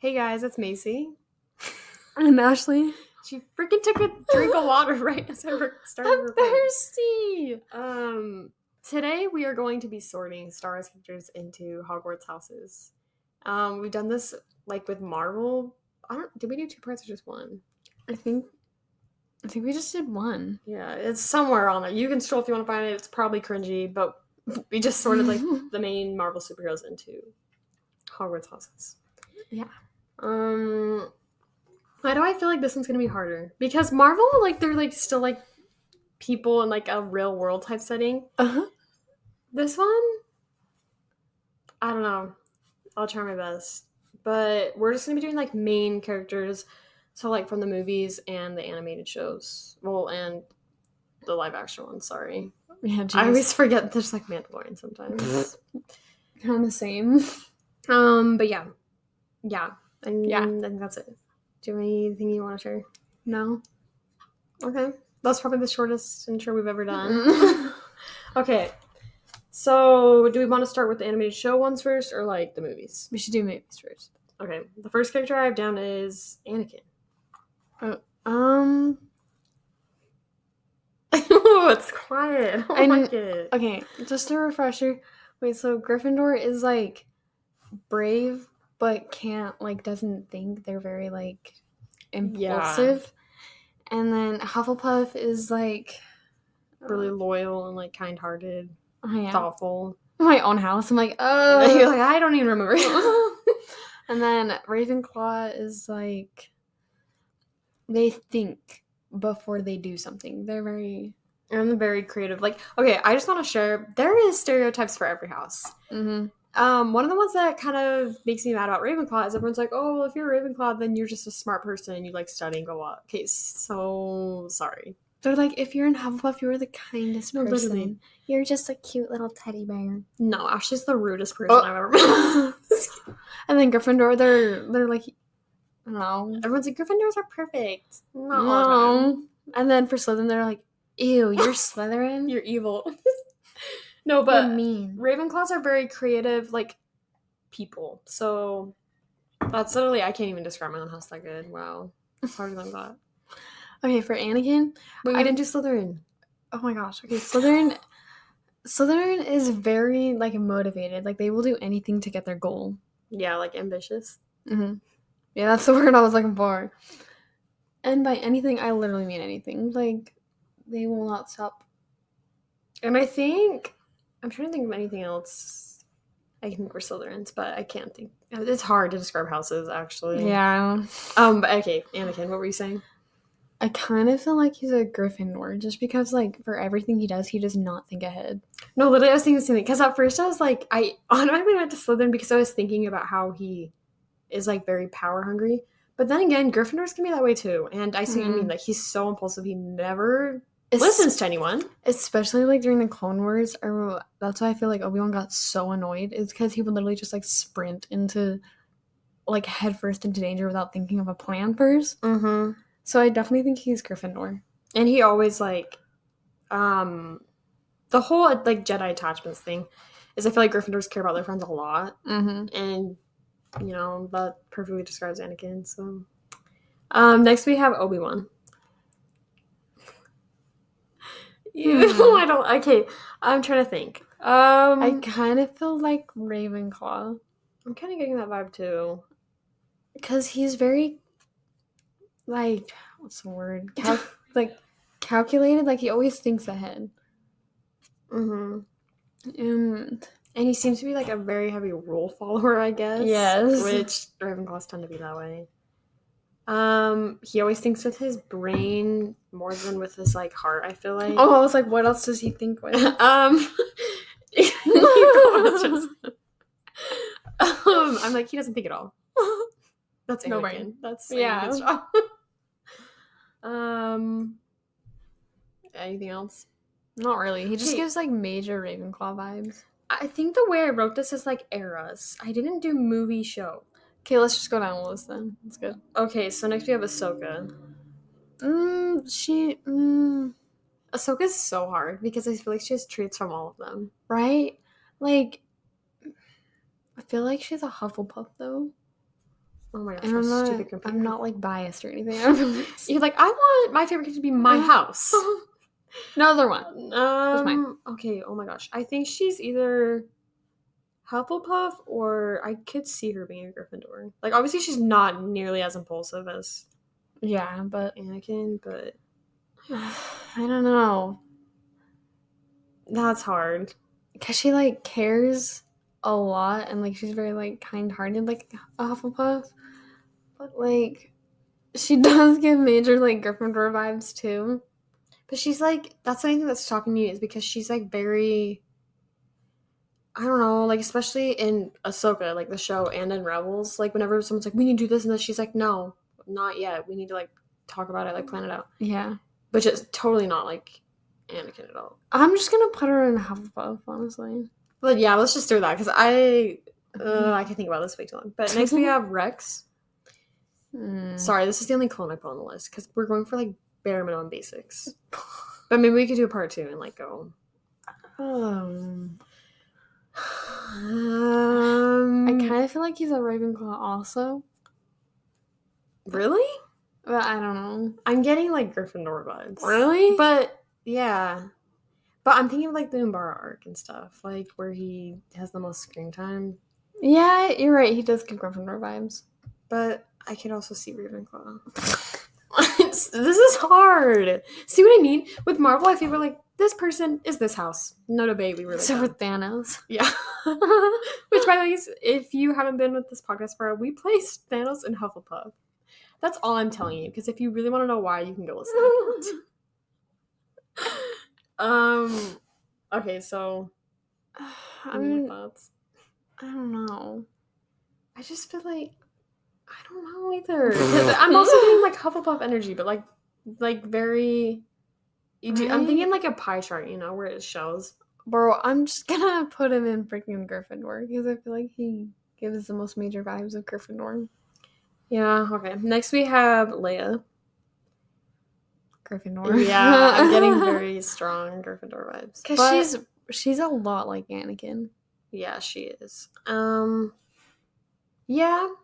Hey guys, it's Macey. And Ashlee. She freaking took a drink of water right as I started I'm recording. thirsty. Today we are going to be sorting Star Wars characters into Hogwarts houses. We've done this like with Marvel. Did we do 2 parts or just 1? I think we just did 1. Yeah, it's somewhere on there. You can scroll if you want to find it. It's probably cringy, but we just sorted like the main Marvel superheroes into Hogwarts houses. Yeah. Why do I feel like this one's gonna be harder? Because Marvel, like, they're like still like people in like a real world type setting. This one, I don't know. I'll try my best. But we're just gonna be doing like main characters. So like from the movies and the animated shows. Well, and the live action ones, sorry. Yeah, geez. I always forget there's like Mandalorian sometimes. Kind of the same. But yeah. Yeah. And Yeah. I think that's it. Do you have anything you want to share? No. Okay. That's probably the shortest intro we've ever done. Okay. So, do we want to start with the animated show ones first or like the movies? We should do movies first. Okay. The first character I have down is Anakin. Oh, it's quiet. I don't like it. Okay, just a refresher. Wait, so Gryffindor is like brave but doesn't think. They're very like impulsive. Yeah. And then Hufflepuff is like really loyal and like kind-hearted, thoughtful. My own house. I'm like, You're like, I don't even remember. And then Ravenclaw is like, they think before they do something. They're very... I'm very creative. Like, okay, I just want to share, there is stereotypes for every house. Mm-hmm. One of the ones that kind of makes me mad about Ravenclaw is everyone's like, oh, well, if you're a Ravenclaw, then you're just a smart person and you like studying a lot. Okay, so sorry. They're like, if you're in Hufflepuff, you're the kindest person. Literally. You're just a cute little teddy bear. No, Ashley's the rudest person I've ever met. And then Gryffindor, they're like, no. Everyone's like, Gryffindors are perfect. Not all the time. And then for Slytherin, they're like, ew, you're Slytherin? You're evil. No, but you're mean. Ravenclaws are very creative, like, people. So, that's literally, I can't even describe my own house that good. Wow. It's harder than that. Okay, for Anakin... Wait, I didn't do Slytherin. Oh my gosh. Okay, Slytherin is very, like, motivated. Like, they will do anything to get their goal. Yeah, like, ambitious. Mm-hmm. Yeah, that's the word I was looking for. And by anything, I literally mean anything. Like, they will not stop. And I think... I'm trying to think of anything else. I think we're Slytherins, but I can't think. It's hard to describe houses, actually. Yeah. But okay, Anakin, what were you saying? I kind of feel like he's a Gryffindor, just because, like, for everything he does not think ahead. No, literally, I was thinking the same thing. Because at first I was like, I automatically went to Slytherin because I was thinking about how he is, like, very power hungry. But then again, Gryffindors can be that way too. And I see what you mean. Like, he's so impulsive. He never listens to anyone. Especially, like, during the Clone Wars. That's why I feel like Obi-Wan got so annoyed. It's because he would literally just, like, sprint into, like, headfirst into danger without thinking of a plan first. Mm-hmm. So I definitely think he's Gryffindor. And he always, like, the whole, like, Jedi attachments thing is I feel like Gryffindors care about their friends a lot. Mm-hmm. And, you know, that perfectly describes Anakin, so. Next we have Obi-Wan. Okay, I'm trying to think. I kind of feel like Ravenclaw. I'm kind of getting that vibe, too. Because he's very... like, what's the word? Calculated. Like, he always thinks ahead. Mm-hmm. And he seems to be, like, a very heavy rule follower, I guess. Yes. Which Ravenclaws tend to be that way. He always thinks with his brain more than with his, like, heart, I feel like. Oh, I was like, what else does he think with? I'm like, he doesn't think at all. That's Anakin. No brain. That's Anakin's job. Anything else? Not really. He just gives, like, major Ravenclaw vibes. I think the way I wrote this is, like, eras. I didn't do movie show. Okay, let's just go down the list then. That's good. Okay, so next we have Ahsoka. Ahsoka's so hard because I feel like she has traits from all of them. Right? Like, I feel like she's a Hufflepuff, though. Oh my gosh, And my stupid computer. I'm not like biased or anything. You're like, I want my favorite kid to be my house. No other one. That's mine. Okay, oh my gosh. I think she's either Hufflepuff or I could see her being a Gryffindor. Like, obviously she's not nearly as impulsive as but Anakin, but I don't know. That's hard. Because she, like, cares a lot and, like, she's very, like, kind-hearted, like a Hufflepuff. But, like, she does give major, like, Gryffindor vibes, too. But she's, like, that's the only thing that's shocking me is because she's, like, very, I don't know, like, especially in Ahsoka, like, the show, and in Rebels, like, whenever someone's like, we need to do this, and then she's like, no, not yet. We need to, like, talk about it, like, plan it out. Yeah. Which is totally not, like, Anakin at all. I'm just gonna put her in Hufflepuff, honestly. But yeah, let's just do that, because I can think about this way too long. But next we have Rex. Sorry, this is the only clone I put on the list, because we're going for, like, bare minimum basics. But maybe we could do a part 2 and, like, go. I kind of feel like he's a Ravenclaw also. Really? But I don't know. I'm getting, like, Gryffindor vibes. Really? But, yeah. But I'm thinking of, like, the Umbara arc and stuff. Like, where he has the most screen time. Yeah, you're right. He does give Gryffindor vibes. But I could also see Ravenclaw. This is hard. See what I mean? With Marvel, I feel like, this person is this house. No debate. We really except for Thanos. Yeah. Which, by the way, if you haven't been with this podcast for a while, we placed Thanos in Hufflepuff. That's all I'm telling you, because if you really want to know why, you can go listen. Okay, so your thoughts? I don't know. I just feel like I don't know either. I'm also getting like Hufflepuff energy, but like very. I'm thinking like a pie chart, you know, where it shows. Bro, I'm just gonna put him in freaking Gryffindor because I feel like he gives the most major vibes of Gryffindor. Yeah, okay. Next we have Leia. Gryffindor. Yeah, I'm getting very strong Gryffindor vibes. Because she's a lot like Anakin. Yeah, she is. Yeah,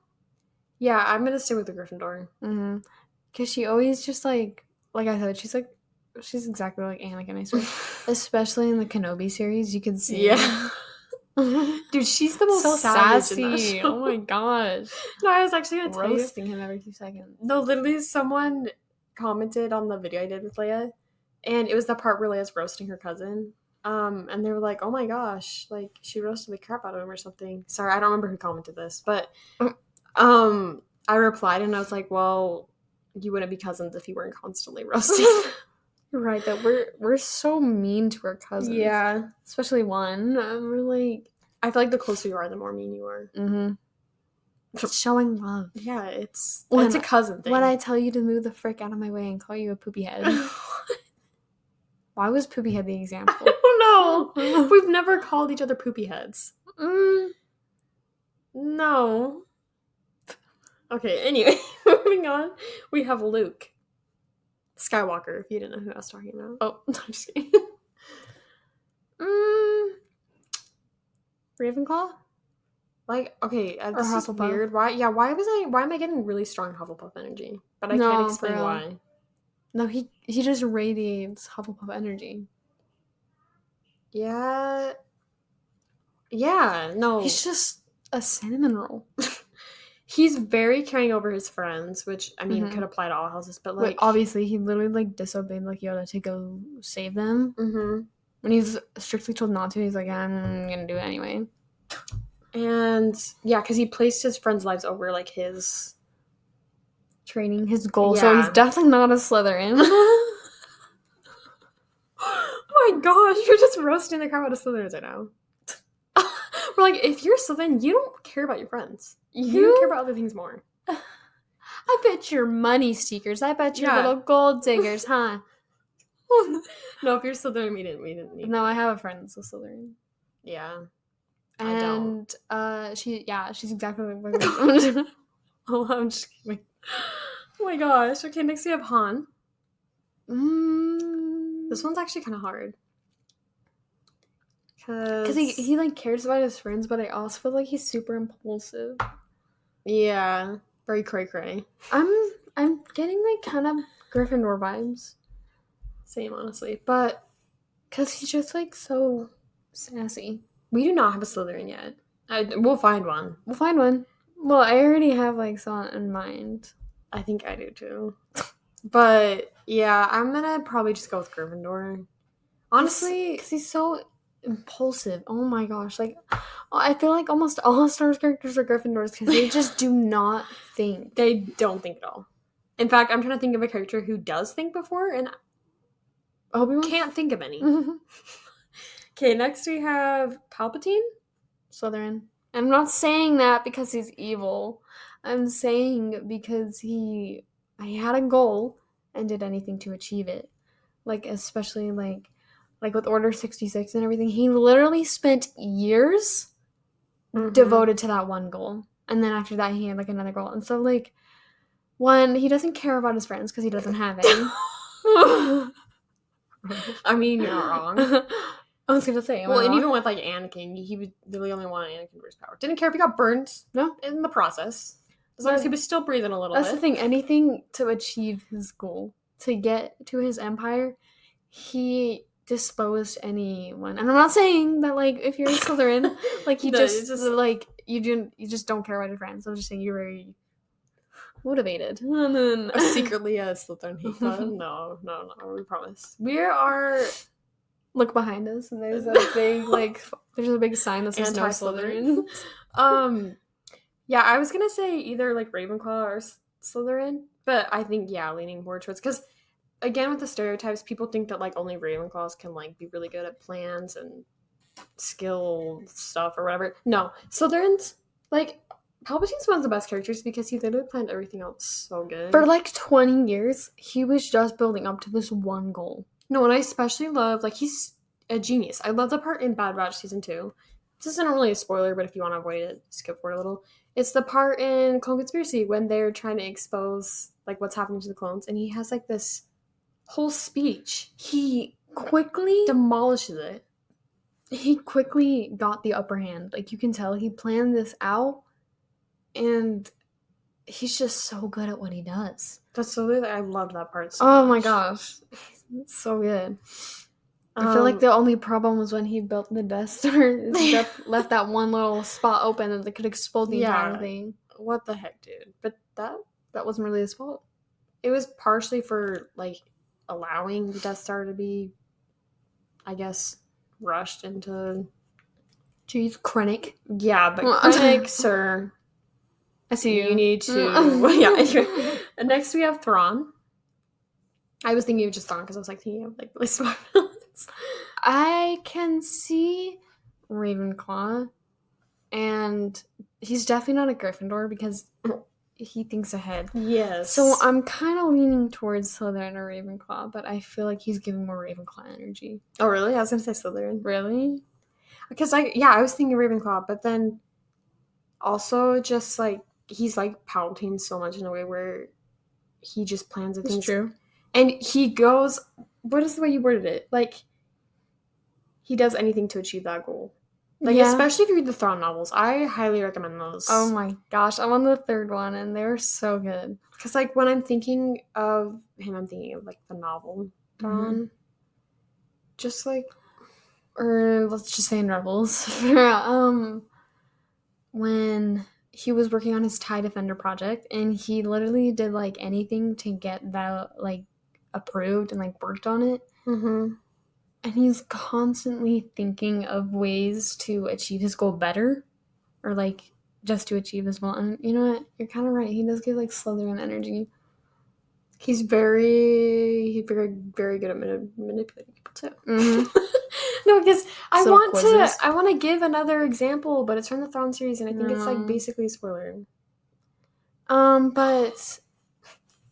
I'm gonna stay with the Gryffindor. Because she always just like I said, she's exactly like Anakin, I swear. Especially in the Kenobi series, you can see. Yeah. Dude, she's the most so sassy. Oh my gosh. No, I was actually gonna tell you. Roasting him every 2 seconds. No, literally someone commented on the video I did with Leia, and it was the part where Leia's roasting her cousin. And they were like, oh my gosh, like she roasted the crap out of him or something. Sorry, I don't remember who commented this, but I replied and I was like, well, you wouldn't be cousins if you weren't constantly roasting. You're right, that we're so mean to our cousins. Yeah. Especially one. We're like, I feel like the closer you are, the more mean you are. It's showing love. Yeah, it's a cousin thing. When I tell you to move the frick out of my way and call you a poopy head. Why was poopy head the example? I don't know. We've never called each other poopy heads. No. Okay, anyway, moving on. We have Luke Skywalker, if you didn't know who I was talking about. Oh, I'm just kidding. Ravenclaw? Like, okay, this is weird. Why am I getting really strong Hufflepuff energy? But I can't explain why. No, he just radiates Hufflepuff energy. Yeah. Yeah, no. He's just a cinnamon roll. He's very caring over his friends, which, I mean, could apply to all houses, but, like... obviously, he literally, like, disobeyed, like, Yoda to go save them. When he's strictly told not to, he's like, I'm gonna do it anyway. And, yeah, because he placed his friends' lives over, like, his... training, his goal, so he's definitely not a Slytherin. Oh my gosh, you're just roasting the crap out of Slytherins right now. We're like, if you're Slytherin, you don't care about your friends. You care about other things more. I bet you're money seekers. I bet you're little gold diggers, huh? No, if you're Slytherin, we didn't need. No, I have a friend that's a Slytherin. Yeah. And she's exactly like Oh, I'm just kidding. Oh my gosh. Okay, next we have Han. This one's actually kind of hard. Because he like cares about his friends, but I also feel like he's super impulsive. Yeah. Very cray-cray. I'm getting, like, kind of Gryffindor vibes. Same, honestly. But... because he's just, like, so sassy. We do not have a Slytherin yet. We'll find one. We'll find one. Well, I already have, like, someone in mind. I think I do, too. But, yeah, I'm gonna probably just go with Gryffindor. Honestly... because he's so impulsive. Oh, my gosh. Like, I feel like almost all of Star Wars characters are Gryffindors because they just do not think. They don't think at all. In fact, I'm trying to think of a character who does think before, and Obi-Wan? Can't think of any. Okay, next we have Palpatine. Slytherin. I'm not saying that because he's evil. I'm saying because he had a goal and did anything to achieve it. Like, especially, like with Order 66 and everything. He literally spent years devoted to that one goal. And then after that, he had, like, another goal. And so, like, one, he doesn't care about his friends because he doesn't have any. I mean, you're not wrong. I was gonna say. Well, and even with, like, Anakin, he was really only wanted Anakin for his power. Didn't care if he got burned in the process. As long as he was still breathing a little bit. That's the thing. Anything to achieve his goal, to get to his empire, he disposed anyone. And I'm not saying that, like, if you're a Slytherin, like, he like, you just don't care about your friends. I'm just saying you're very motivated. And then secretly a Slytherin hate club. No, we promise. We are... Look behind us, and there's a big, like, there's a big sign that says anti-Slytherin. Yeah, I was gonna say either, like, Ravenclaw or Slytherin, but I think, yeah, leaning more towards, because, again, with the stereotypes, people think that, like, only Ravenclaws can, like, be really good at plans and skill stuff or whatever. No, Slytherins, like, Palpatine's one of the best characters because he literally planned everything out so good. For, like, 20 years, he was just building up to this one goal. No, and I especially love, like, he's a genius. I love the part in Bad Batch Season 2. This isn't really a spoiler, but if you want to avoid it, skip forward a little. It's the part in Clone Conspiracy when they're trying to expose, like, what's happening to the clones, and he has, like, this whole speech. He quickly demolishes it. He quickly got the upper hand. Like, you can tell he planned this out, and he's just so good at what he does. That's so good. I love that part so much. Oh my gosh. It's so good. I feel like the only problem was when he built the Death Star. Left that one little spot open and they could explode the entire thing. What the heck, dude? But that wasn't really his fault. It was partially for, like, allowing the Death Star to be, I guess, rushed into... Jeez, Krennic. Yeah, but Krennic, sir... I see you. You need to... yeah, anyway. And next we have Thrawn. I was thinking of just Thrawn because I was, like, thinking of, like, really smart villains. I can see Ravenclaw, and he's definitely not a Gryffindor because he thinks ahead. Yes. So I'm kind of leaning towards Slytherin or Ravenclaw, but I feel like he's giving more Ravenclaw energy. Oh, really? I was going to say Slytherin. Really? Because, I was thinking Ravenclaw, but then also just, like, he's, like, Palpatine so much in a way where he just plans the things. It's true. And he goes, what is the way you worded it? Like, he does anything to achieve that goal. Like, especially if you read the Thrawn novels. I highly recommend those. Oh my gosh, I'm on the third one, and they're so good. Because, like, when I'm thinking of him, I'm thinking of, like, the novel Thrawn. Mm-hmm. Just, like... Or, let's just say in Rebels. When... he was working on his TIE Defender project, and he literally did, like, anything to get that, like, approved and, like, worked on it. Mm-hmm. And he's constantly thinking of ways to achieve his goal better, or, like, just to achieve his goal. And you know what? You're kind of right. He does give, like, Slytherin energy. He's very, very good at manipulating people, too. Mm-hmm. No, because I want to give another example, but it's from the Thrawn series, and I think it's, like, basically a spoiler. But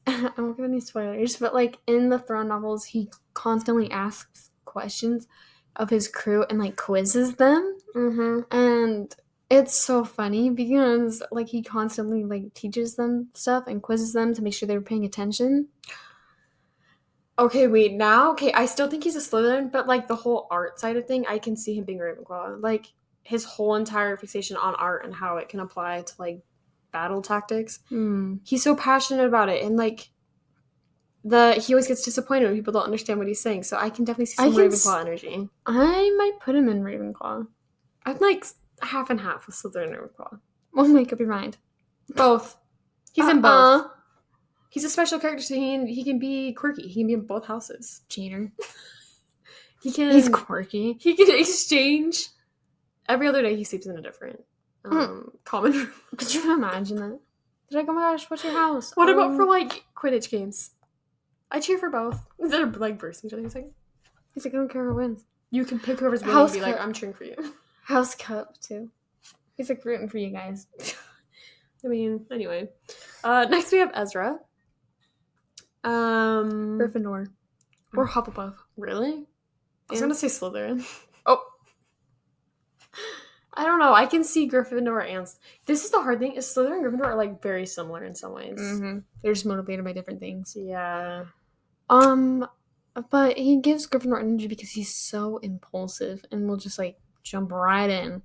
I won't give any spoilers, but, like, in the Thrawn novels, he constantly asks questions of his crew and, like, quizzes them. Mm-hmm. And it's so funny because, like, he constantly, like, teaches them stuff and quizzes them to make sure they're paying attention. Okay, wait, now? Okay, I still think he's a Slytherin, but, like, the whole art side of thing, I can see him being Ravenclaw. Like, his whole entire fixation on art and how it can apply to, like, battle tactics. Mm. He's so passionate about it, and like he always gets disappointed when people don't understand what he's saying. So I can definitely see some Ravenclaw energy. I might put him in Ravenclaw. I'm like half and half with Slytherin and Ravenclaw. Well, make up your mind. Both. He's in both. He's a special character, so he can be quirky. He can be in both houses. Cheater. He's quirky. He can exchange. Every other day he sleeps in a different common room. Could you imagine that? They're like, oh my gosh, what's your house? What about for like Quidditch games? I cheer for both. They're like bursting each other. He's like, I don't care who wins. You can pick whoever's winning and be like, I'm cheering for you. House Cup too. He's like rooting for you guys. I mean, anyway. Next we have Ezra. Gryffindor. Or Hufflepuff. Really? I was gonna say Slytherin. Oh. I don't know. I can see Gryffindor and... This is the hard thing, is Slytherin and Gryffindor are, like, very similar in some ways. Mm-hmm. They're just motivated by different things. Yeah. But he gives Gryffindor energy because he's so impulsive and will just, like, jump right in.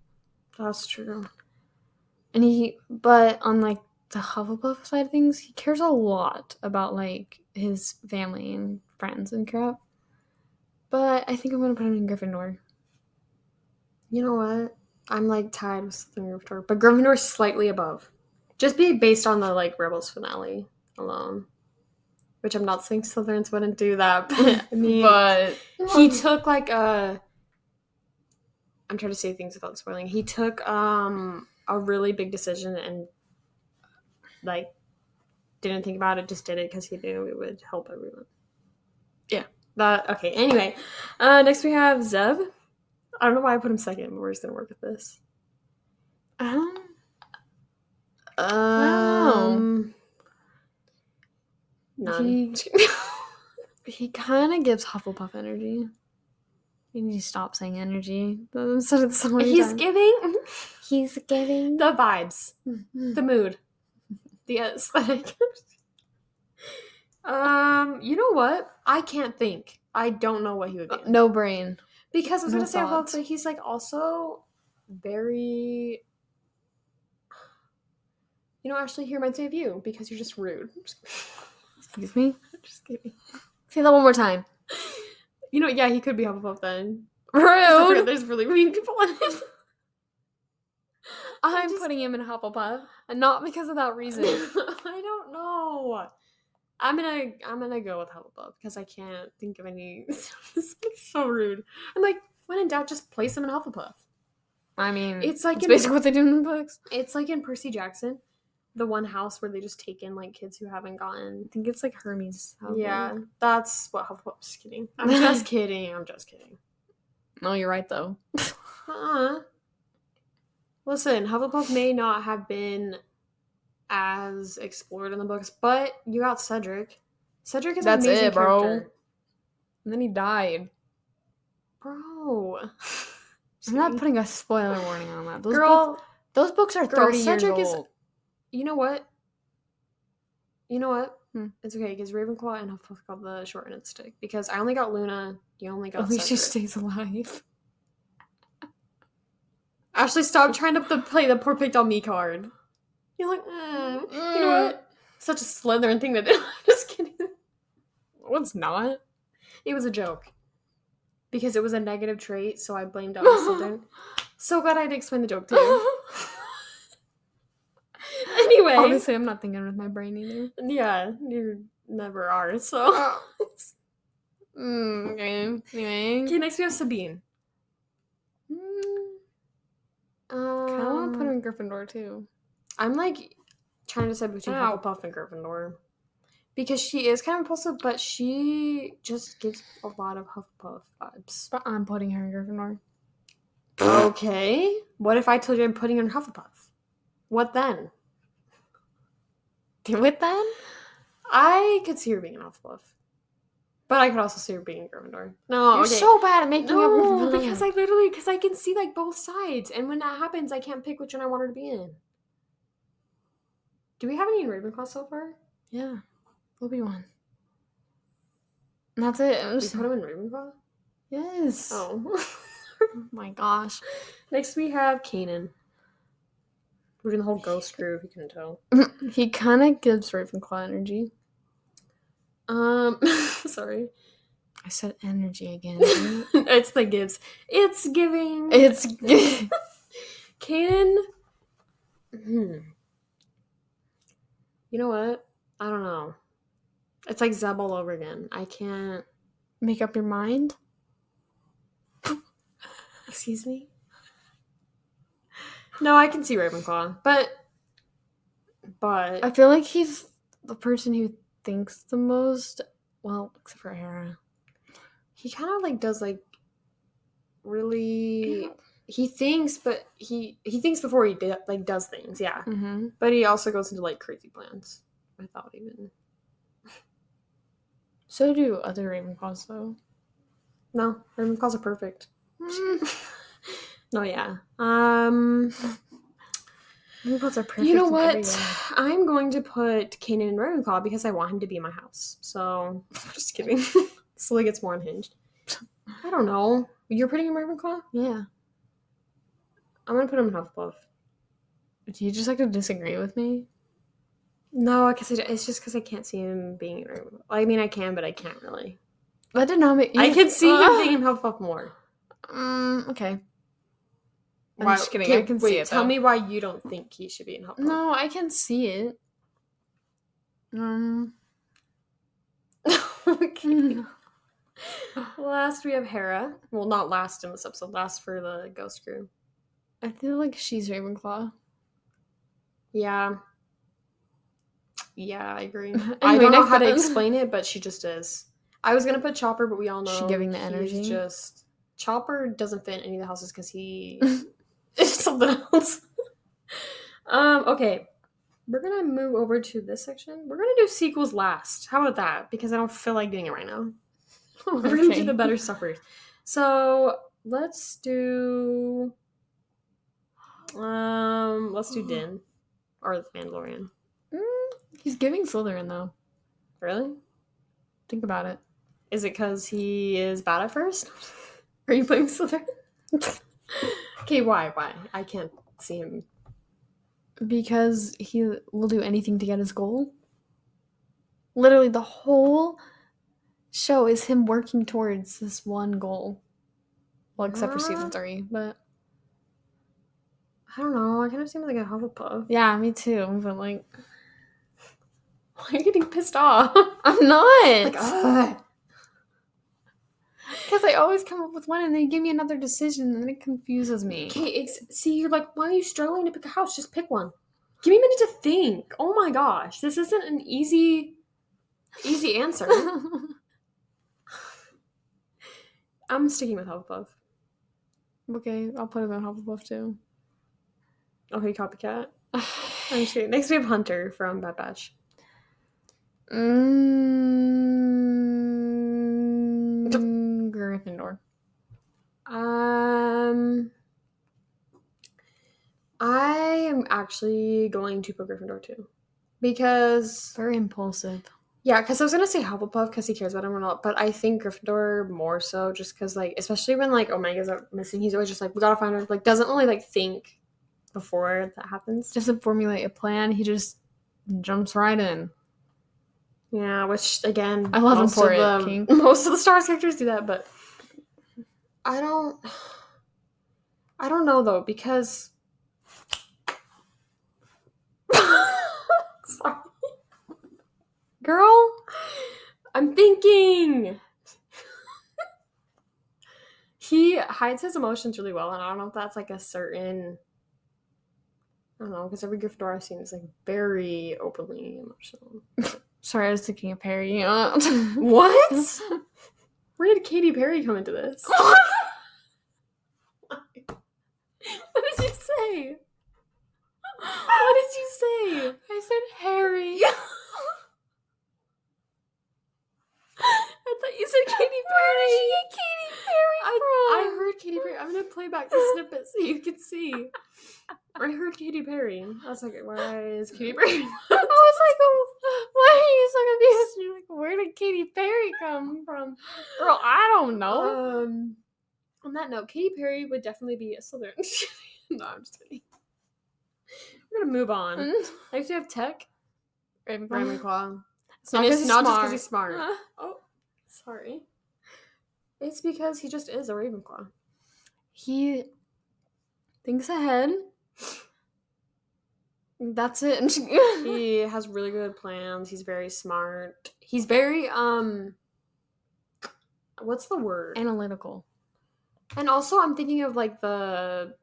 That's true. But on, like, the Hufflepuff side of things, he cares a lot about, like, his family and friends and crap. But I think I'm gonna put him in Gryffindor. You know what? I'm, like, tied with Slytherin and Gryffindor. But Gryffindor is slightly above. Just based on the, like, Rebels finale alone. Which I'm not saying Slytherins wouldn't do that, but, I mean... But... He took, like, I'm trying to say things without spoiling. He took, a really big decision and, like, didn't think about it, just did it because he knew it would help everyone. Yeah. Okay, anyway. Next we have Zeb. I don't know why I put him second, but we're just gonna work with this. None. He kind of gives Hufflepuff energy. You need to stop saying energy. I've said it so many times. He's giving the vibes, the mood, the aesthetic. You know what? I can't think. I don't know what he would be. No brain. Because I was gonna say, he's like also very. You know, Ashlee, he reminds me of you because you're just rude. Excuse me? Just kidding. Say that one more time. You know, yeah, he could be Hufflepuff then. Rude! There's really mean people in it. I'm putting him in Hufflepuff, and not because of that reason. I don't know. I'm gonna go with Hufflepuff because I can't think of any. It's so rude. I'm like, when in doubt, just place him in Hufflepuff. I mean, it's like basically what they do in the books. It's like in Percy Jackson, the one house where they just take in like kids who haven't gotten. I think it's like Hermes' house. Yeah, that's what Hufflepuff. Just kidding. I'm just kidding. I'm just kidding. No, you're right though. Listen, Hufflepuff may not have been as explored in the books, but you got Cedric. Cedric is an amazing character. Bro. And then he died. Bro. I'm not putting a spoiler warning on that. Those books are 30 Cedric years old. You know what? It's okay, because Ravenclaw and Hufflepuff got the short end of the stick. Because I only got Luna, you only got Cedric. At least she stays alive. Ashlee, stop trying to play the poor picked on me card. You're like, you know what? Such a Slytherin thing to do. I'm just kidding. Well, it's not. It was a joke. Because it was a negative trait, so I blamed it on Slytherin. So glad I had to explain the joke to you. Anyway. Honestly, I'm not thinking with my brain either. Yeah, you never are, so. Okay, anyway. Okay, next we have Sabine. I kind of want to put her in Gryffindor, too. I'm, like, trying to decide between Hufflepuff and Gryffindor. Because she is kind of impulsive, but she just gives a lot of Hufflepuff vibes. But I'm putting her in Gryffindor. Okay. What if I told you I'm putting her in Hufflepuff? What then? Do it then? I could see her being in Hufflepuff. But I could also see her being in Gryffindor. No, You're so bad at making up because I can see, like, both sides. And when that happens, I can't pick which one I want her to be in. Do we have any in Ravenclaw so far? Yeah. Obi-Wan. And that's it. We put him in Ravenclaw? Yes. Oh. Oh my gosh. Next we have Kanan. We're doing the whole ghost crew, if you couldn't tell. He kind of gives Ravenclaw energy. Sorry. I said energy again. It's the gives. It's giving. It's Kanan. You know what? I don't know. It's like Zeb all over again. I can't make up your mind. Excuse me? No, I can see Ravenclaw, but I feel like he's the person who thinks the most. Well, except for Hera. He kind of like does like really. He thinks, but he thinks before he does things. Yeah, but he also goes into like crazy plans without even. So do other Ravenclaws, though. No, Ravenclaws are perfect. No, yeah. Ravenclaws are perfect. You know what? I'm going to put Kanan in Ravenclaw because I want him to be in my house. So, just kidding. Slowly gets more unhinged. I don't know. You're putting him in Ravenclaw? Yeah. I'm going to put him in Hufflepuff. Do you just like to disagree with me? No, it's just because I can't see him being in Ravenclaw. I mean, I can, but I can't really. That did not make... I can see him being in Hufflepuff more. Okay. I'm just kidding. I can see it, tell me why you don't think he should be in Hufflepuff. No, I can see it. Okay. Last, we have Hera. Well, not last in this episode. Last for the Ghost Crew. I feel like she's Ravenclaw. Yeah. Yeah, I agree. I don't know how to explain it, but she just is. I was going to put Chopper, but we all know she's giving the energy. Just Chopper doesn't fit in any of the houses because he is something else. Okay. We're going to move over to this section. We're going to do sequels last. How about that? Because I don't feel like doing it right now. We're going to do the better stuff first. So, let's do Din. Or the Mandalorian. He's giving Slytherin, though. Really? Think about it. Is it because he is bad at first? Are you playing Slytherin? Okay, why? I can't see him. Because he will do anything to get his goal. Literally, the whole show is him working towards this one goal. Well, except for season 3, but... I don't know. I kind of seem like a Hufflepuff. Yeah, me too, but like... Why are you getting pissed off? I'm not! Like, ugh. Because I always come up with one and they give me another decision and then it confuses me. Okay, see, you're like, why are you struggling to pick a house? Just pick one. Give me a minute to think. Oh my gosh. This isn't an easy answer. I'm sticking with Hufflepuff. Okay, I'll put him in Hufflepuff too. Okay, copycat. I'm just kidding. Next we have Hunter from Bad Batch. Gryffindor. I am actually going to put Gryffindor too. Because... very impulsive. Yeah, because I was going to say Hufflepuff because he cares about him or not, but I think Gryffindor more so just because, like, especially when, like, Omega's missing, he's always just like, we gotta find her. Like, doesn't really, like, think before that happens. Doesn't formulate a plan. He just jumps right in. Yeah, which, again, I love him for it, King. Most of the Star Wars characters do that, but I don't know, though, because... Sorry. Girl, I'm thinking. He hides his emotions really well, and I don't know if that's like a certain... I don't know, because every Gryffindor I've seen is like very openly emotional. Sorry, I was thinking of Harry. What? Where did Katy Perry come into this? What did you say? What did you say? I said Harry. I thought you said Katy Perry. Where did you get Katy Perry from? I heard Katy Perry. I'm going to play back the snippet so you can see. I heard Katy Perry. I was like, why is Katy Perry? I was like, why are you so confused? You're like, where did Katy Perry come from? Girl, I don't know. On that note, Katy Perry would definitely be a Slytherin. No, I'm just kidding. We're gonna move on. Next we have Tech. Ravenclaw. It's not just smart. because he's smart. Oh, sorry. It's because he just is a Ravenclaw. He thinks ahead. That's it. He has really good plans. He's very smart. He's very what's the word? Analytical. And also I'm thinking of like the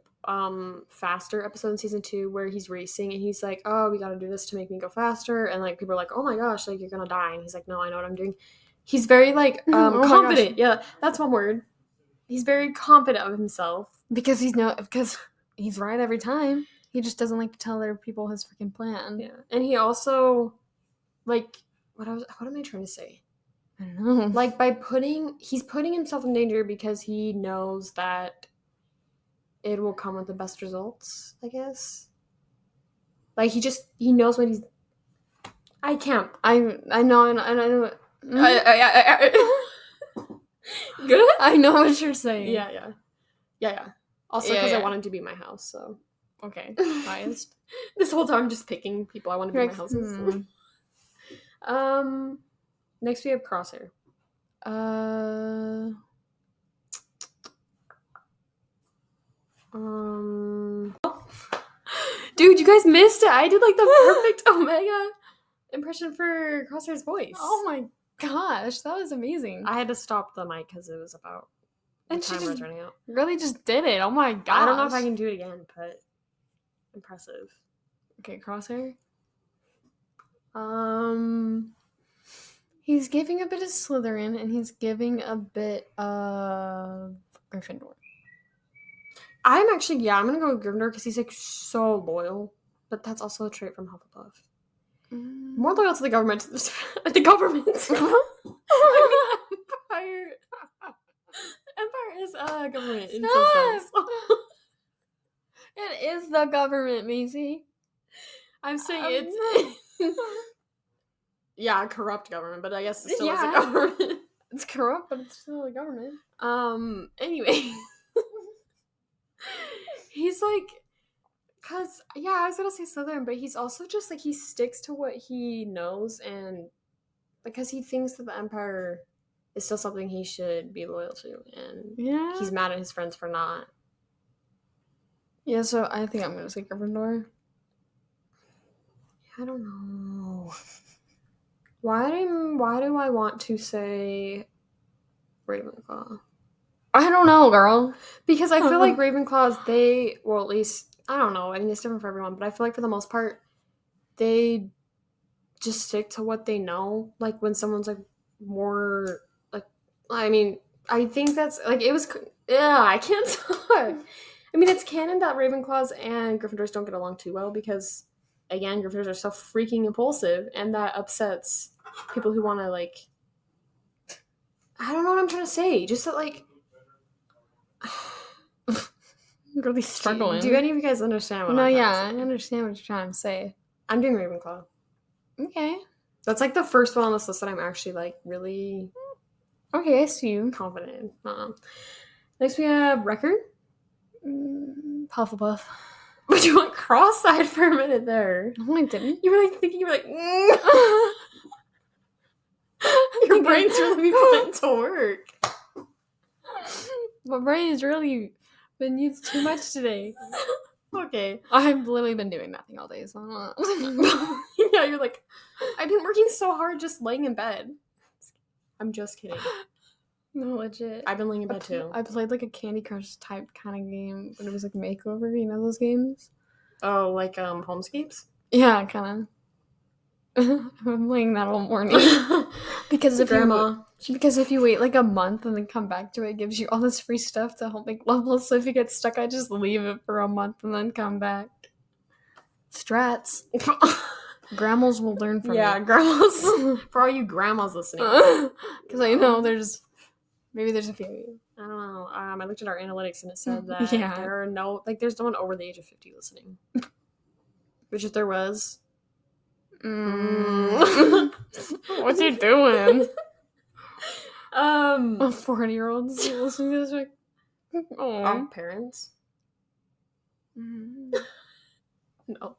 faster episode in season 2 where he's racing and he's like, oh, we gotta do this to make me go faster, and like people are like, oh my gosh, like you're gonna die, and he's like, no, I know what I'm doing. He's very like confident. Yeah, that's one word. He's very confident of himself because he's right every time. He just doesn't like to tell other people his freaking plan. Yeah, and he also like what am I trying to say? I don't know. Like he's putting himself in danger because he knows that it will come with the best results, I guess. Like he knows what he's. I can't. I know. Good. I know what you're saying. Yeah. Also, because I want him to be my house, so okay. Biased. This whole time, I'm just picking people I want to be in my houses. Next we have Crosshair. Dude, you guys missed it. I did like the perfect Omega impression for Crosshair's voice. Oh my gosh, that was amazing. I had to stop the mic because it was about and time was running out. Really just did it. Oh my gosh. I don't know if I can do it again, but impressive. Okay, Crosshair. He's giving a bit of Slytherin and he's giving a bit of Gryffindor. I'm gonna go with Gryffindor because he's like so loyal, but that's also a trait from Hufflepuff. More loyal to the government. The government. Empire. Empire is government in some sense. It is the government, Macey. I'm saying it's yeah, corrupt government, but I guess it still is a government. It's corrupt, but it's still a government. Anyway. He's like, cause I was gonna say Slytherin, but he's also just like he sticks to what he knows, and because he thinks that the Empire is still something he should be loyal to, and he's mad at his friends for not. Yeah, so I think I'm gonna say Gryffindor. I don't know. Why do I want to say Ravenclaw? I don't know, girl. Because I feel like Ravenclaws, at least, I don't know. I mean, it's different for everyone, but I feel like for the most part, they just stick to what they know. Like, when someone's, like, more, like, I mean, I think that's, like, it was, I can't talk. I mean, it's canon that Ravenclaws and Gryffindors don't get along too well because, again, Gryffindors are so freaking impulsive, and that upsets people who want to, like, I don't know what I'm trying to say. Just that, like, I'm really struggling. Do any of you guys understand what I'm trying to say? I understand what you're trying to say. I'm doing Ravenclaw. Okay. That's like the first one on this list that I'm actually like really I see you. Confident in. Next we have Record. Hufflepuff. But you went cross-eyed for a minute there. No, I didn't. You were like thinking, you were like, Your brain's really put to work. My brain's really been used too much today. Okay. I've literally been doing nothing all day, so yeah, you're like, I've been working so hard just laying in bed. I'm just kidding. No, legit. I've been laying in bed too. I played like a Candy Crush type kind of game, but it was like makeover, you know those games? Oh, like Homescapes? Yeah, kind of. I'm playing that all morning. Because if you wait like a month and then come back to it, it gives you all this free stuff to help make levels. So if you get stuck, I just leave it for a month and then come back. Strats. Grandmas will learn from it. Yeah, grandmas. For all you grandmas listening. Because I know maybe there's a few of you. I don't know. I looked at our analytics and it said that there are there's no one over the age of 50 listening. Which if there was... What's you doing? 40-year-olds listening to this, like, our parents. No, No.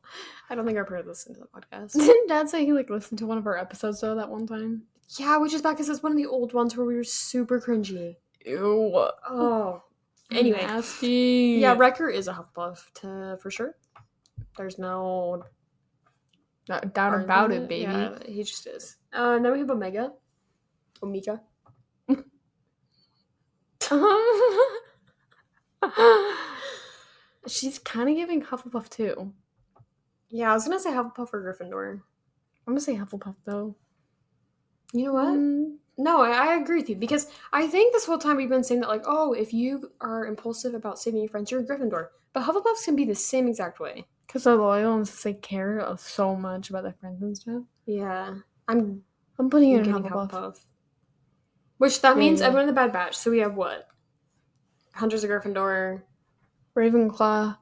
I don't think our parents listen to the podcast. Didn't Dad say he listened to one of our episodes though that one time? Yeah, which is back because it's one of the old ones where we were super cringy. Ew. Oh. Anyway. Nasty. Yeah, Wrecker is a Hufflepuff for sure. There's no doubt about it, baby. Yeah, he just is. And then we have Omega. She's kind of giving Hufflepuff too. Yeah, I was gonna say Hufflepuff or Gryffindor. I'm gonna say Hufflepuff though. You know what? No, I agree with you because I think this whole time we've been saying that if you are impulsive about saving your friends, you're a Gryffindor. But Hufflepuffs can be the same exact way. Because they're loyal and they care so much about their friends and stuff. Yeah. I'm putting it in Hufflepuff. Which that means everyone in the Bad Batch. So we have what? Hunters of Gryffindor. Ravenclaw,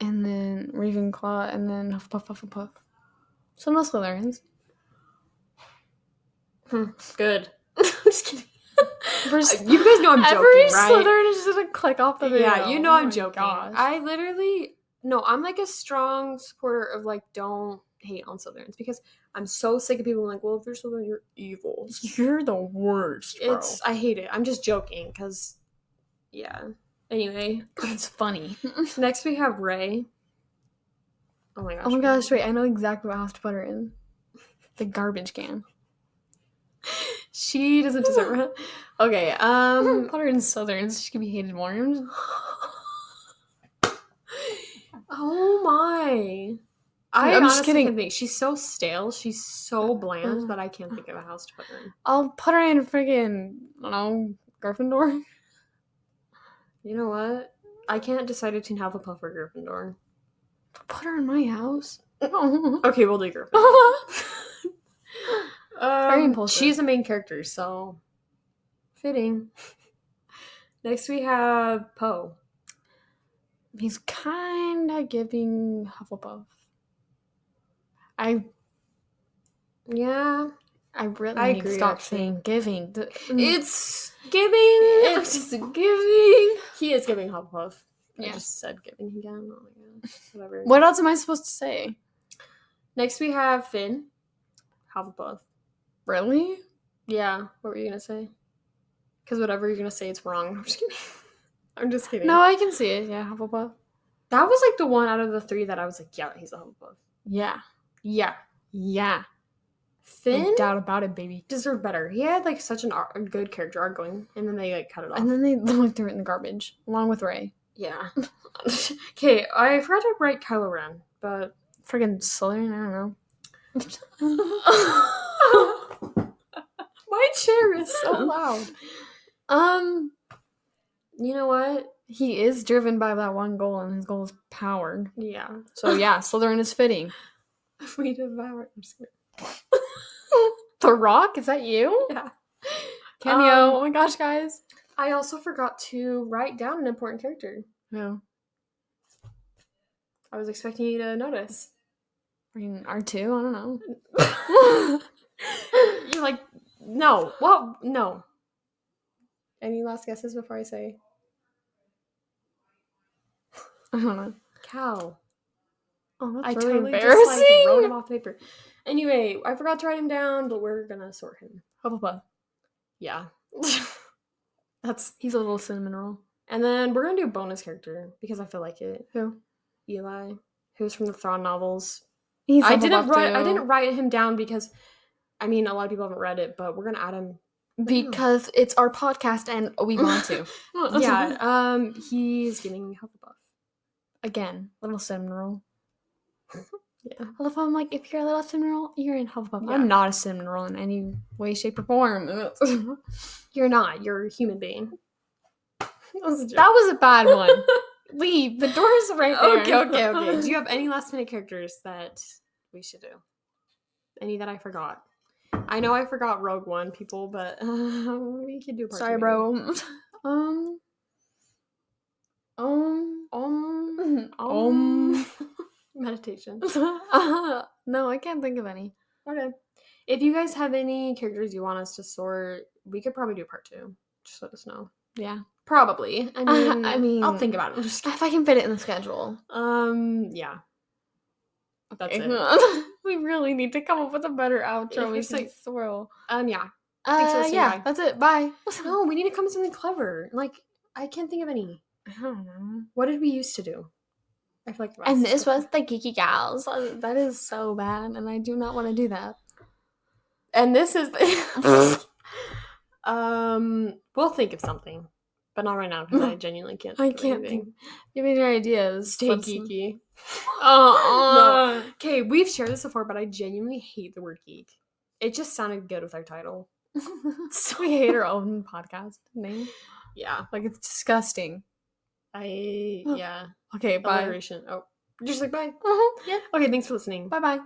and then Hufflepuff. So no Slytherins. Good. I'm just kidding. You guys know I'm joking, every right? Slytherin is just gonna click off the video. Yeah, you know I'm joking. Gosh. I'm a strong supporter of don't hate on Slytherins because I'm so sick of people being well, if you're Slytherin, you're evil. You're the worst, bro. I hate it. I'm just joking because, yeah. Anyway. It's funny. Next we have Ray. Oh my gosh. Wait, I know exactly what house to put her in. The garbage can. She doesn't deserve it. Okay, put her in Slytherins. She can be hated more. Oh my. I'm just kidding. Can't think. She's so stale. She's so bland that I can't think of a house to put her in. I'll put her in friggin', I don't know, Gryffindor. You know what? I can't decide between Hufflepuff or Gryffindor. Put her in my house. Okay, we'll do Gryffindor. Very impulsive. She's the main character, so fitting. Next we have Poe. He's kind of giving Hufflepuff. I really need to stop saying giving. It's giving. It's giving. He is giving Hufflepuff. Yeah. I just said giving again. Oh my gosh. Whatever. What else am I supposed to say? Next we have Finn. Hufflepuff. Really? Yeah. What were you going to say? Because whatever you're going to say, it's wrong. I'm just kidding. No, I can see it. Yeah, Hufflepuff. That was the one out of the three that I was yeah, he's a Hufflepuff. Yeah. Finn? No doubt about it, baby. Deserved better. He had such a good character arc going, and then they cut it off. And then they threw it in the garbage, along with Ray. Yeah. Okay, I forgot to write Kylo Ren, but friggin' Slytherin, I don't know. My chair is so loud. You know what? He is driven by that one goal, and his goal is power. Yeah. So yeah, Slytherin is fitting. We devour. The Rock? Is that you? Yeah. Cameo. Oh my gosh, guys. I also forgot to write down an important character. No. I was expecting you to notice. I mean, R2? I don't know. You're like, no. Well, no. Any last guesses before I say? I don't know. Cow. Oh, that's I really totally embarrassing. Just wrote him off paper. Anyway, I forgot to write him down, but we're gonna sort him. Hufflepuff. Yeah. He's a little cinnamon roll. And then we're gonna do a bonus character because I feel like it. Who? Eli, who's from the Thrawn novels. I didn't write him down because a lot of people haven't read it, but we're gonna add him because it's our podcast and we want to. Yeah. He's giving Hufflepuff. Again, little cinnamon roll. Yeah. Hufflepuff, I'm like, if you're a little cinnamon roll, you're in Hufflepuff. Yeah. I'm not a cinnamon roll in any way, shape, or form. You're not. You're a human being. That was a bad one. Leave. The door's right there. Okay. Do you have any last minute characters that we should do? Any that I forgot? I know I forgot Rogue One people, but we could do part Sorry, two, bro. Meditation. No, I can't think of any. Okay. If you guys have any characters you want us to sort, we could probably do part 2. Just let us know. Yeah. Probably. I mean, I mean, I'll think about it. If I can fit it in the schedule. Yeah. That's it. We really need to come up with a better outro. We Just, can like, swirl. Yeah. Thanks for listening, Yeah, bye. that's it. Bye. No, we need to come up with something clever. Like, I can't think of any. I don't know. What did we used to do? I feel like the And this was the Geeky Gals. That is so bad, and I do not want to do that. And this is we'll think of something. But not right now, because I genuinely can't think of anything. Give me your ideas. Stay geeky. No. Okay, we've shared this before, but I genuinely hate the word geek. It just sounded good with our title. So we hate our own podcast name. Yeah. Like, it's disgusting. Yeah. Okay, bye. Alliteration. Oh, just like bye. Yeah. Okay, thanks for listening. Bye-bye.